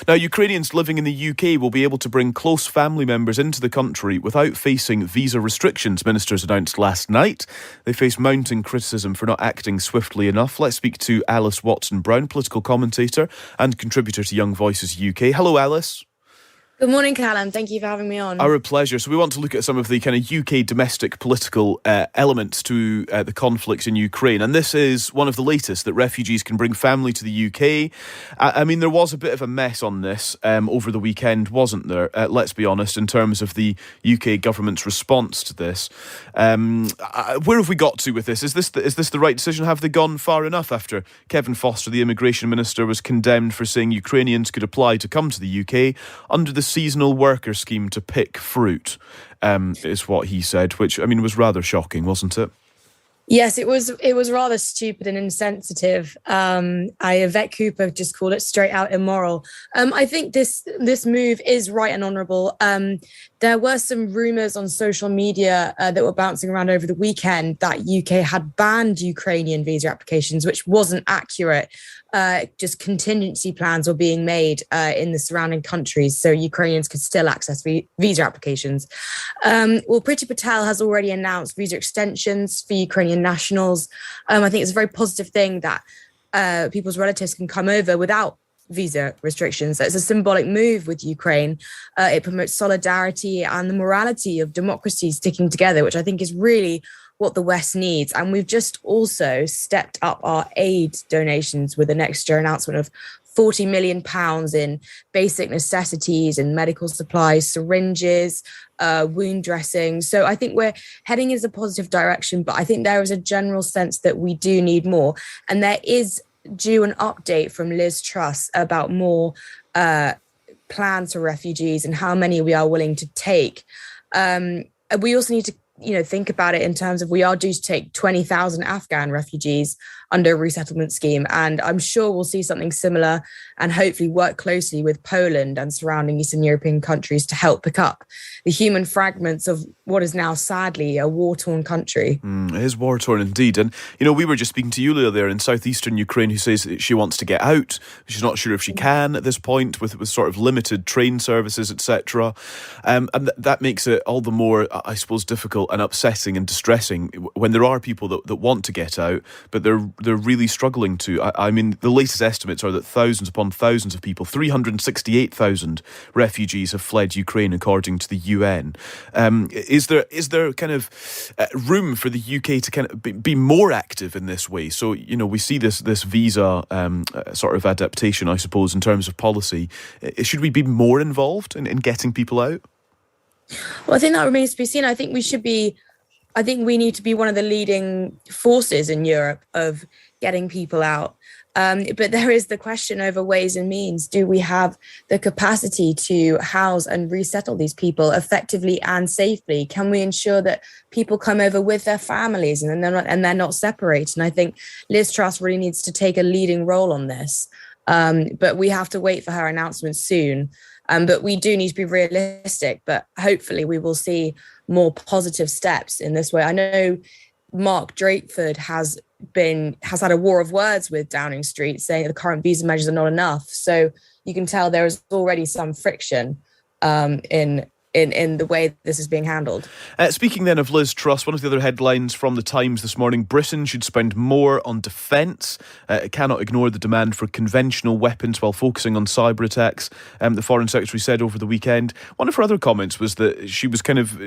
Now, Ukrainians living in the UK will be able to bring close family members into the country without facing visa restrictions, ministers announced last night. They face mounting criticism for not acting swiftly enough. Let's speak to Alys Watson Brown, political commentator and contributor to Young Voices UK. Hello, Alys. Good morning, Callum. Thank you for having me on. Our pleasure. So we want to look at some of the kind of UK domestic political elements to the conflicts in Ukraine. And this is one of the latest, that refugees can bring family to the UK. I mean, there was a bit of a mess on this over the weekend, wasn't there? Let's be honest, in terms of the UK government's response to this. Where have we got to with this? Is this the right decision? Have they gone far enough after Kevin Foster, the immigration minister, was condemned for saying Ukrainians could apply to come to the UK under the seasonal worker scheme to pick fruit, is what he said, which, I mean, was rather shocking, wasn't it? Yes, it was rather stupid and insensitive. Yvette Cooper just called it straight out immoral. I think this move is right and honourable. There were some rumours on social media that were bouncing around over the weekend that UK had banned Ukrainian visa applications, which wasn't accurate. Just contingency plans were being made in the surrounding countries so Ukrainians could still access visa applications. Well, Priti Patel has already announced visa extensions for Ukrainian nationals. I think it's a very positive thing that people's relatives can come over without visa restrictions. It's a symbolic move with Ukraine. It promotes solidarity and the morality of democracy sticking together, which I think is really what the West needs. And we've just also stepped up our aid donations with the next year announcement of £40 million in basic necessities and medical supplies, syringes, wound dressing. So I think we're heading in a positive direction, but I think there is a general sense that we do need more. And there is due an update from Liz Truss about more plans for refugees and how many we are willing to take. We also need to think about it in terms of we are due to take 20,000 Afghan refugees under a resettlement scheme. And I'm sure we'll see something similar and hopefully work closely with Poland and surrounding Eastern European countries to help pick up the human fragments of what is now sadly a war-torn country. It is war-torn indeed. And, we were just speaking to Yulia there in southeastern Ukraine, who says that she wants to get out. She's not sure if she can at this point with sort of limited train services, etc. And that makes it all the more, I suppose, difficult and upsetting and distressing when there are people that want to get out, but they're really struggling to. I mean, the latest estimates are that thousands upon thousands of people, 368,000 refugees have fled Ukraine, according to the UN. Is there kind of room for the UK to kind of be more active in this way? So, we see this visa sort of adaptation, I suppose, in terms of policy. Should we be more involved in getting people out? Well, I think that remains to be seen. I think we need to be one of the leading forces in Europe of getting people out. But there is the question over ways and means. Do we have the capacity to house and resettle these people effectively and safely? Can we ensure that people come over with their families and they're not separated? And I think Liz Truss really needs to take a leading role on this. But we have to wait for her announcement soon. But we do need to be realistic, but hopefully we will see more positive steps in this way. I know Mark Drakeford has had a war of words with Downing Street, saying that the current visa measures are not enough. So you can tell there is already some friction in the way this is being handled. Speaking then of Liz Truss, one of the other headlines from the Times this morning: Britain should spend more on defence. It cannot ignore the demand for conventional weapons while focusing on cyber attacks, the Foreign Secretary said over the weekend. One of her other comments was that she was kind of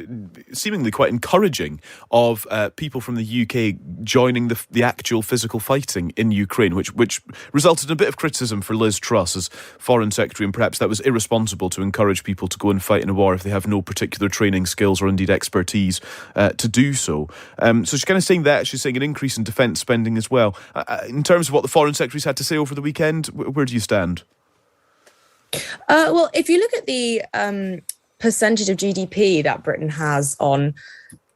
seemingly quite encouraging of people from the UK joining the actual physical fighting in Ukraine, which resulted in a bit of criticism for Liz Truss as Foreign Secretary, and perhaps that was irresponsible to encourage people to go and fight in a war if they have no particular training skills or indeed expertise to do so. So she's kind of saying that. She's saying an increase in defence spending as well. In terms of what the Foreign Secretary's had to say over the weekend, where do you stand? Well, if you look at the percentage of GDP that Britain has on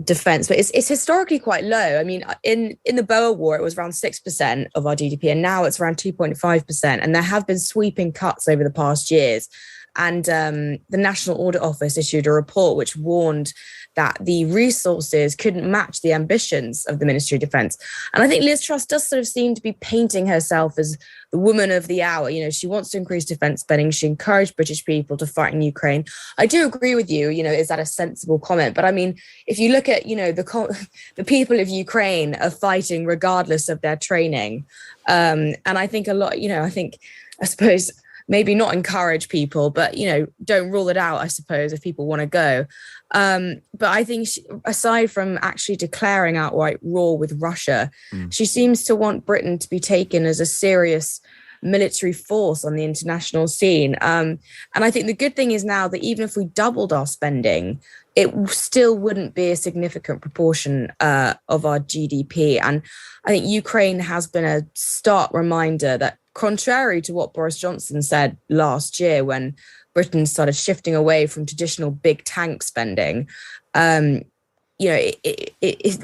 defence, but it's historically quite low. I mean, in the Boer War, it was around 6% of our GDP, and now it's around 2.5%. And there have been sweeping cuts over the past years. And the National Audit Office issued a report which warned that the resources couldn't match the ambitions of the Ministry of Defence. And I think Liz Truss does sort of seem to be painting herself as the woman of the hour. You know, she wants to increase defence spending. She encouraged British people to fight in Ukraine. I do agree with you, you know, is that a sensible comment? But I mean, if you look at, you know, the people of Ukraine are fighting regardless of their training. And I think a lot, you know, I suppose, maybe not encourage people, but, you know, don't rule it out, I suppose, if people want to go. But I think aside from actually declaring outright war with Russia, she seems to want Britain to be taken as a serious military force on the international scene. And I think the good thing is now that even if we doubled our spending, it still wouldn't be a significant proportion of our GDP. And I think Ukraine has been a stark reminder that, contrary to what Boris Johnson said last year when Britain started shifting away from traditional big tank spending, you know,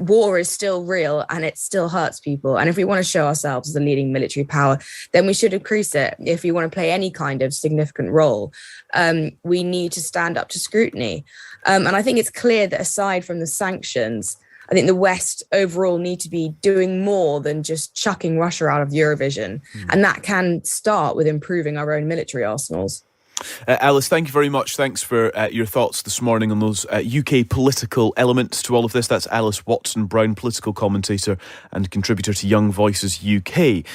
war is still real and it still hurts people. And if we want to show ourselves as a leading military power, then we should increase it. If we want to play any kind of significant role, we need to stand up to scrutiny. And I think it's clear that aside from the sanctions, I think the West overall need to be doing more than just chucking Russia out of Eurovision. And that can start with improving our own military arsenals. Alys, thank you very much. Thanks for your thoughts this morning on those UK political elements to all of this. That's Alys Watson Brown, political commentator and contributor to Young Voices UK.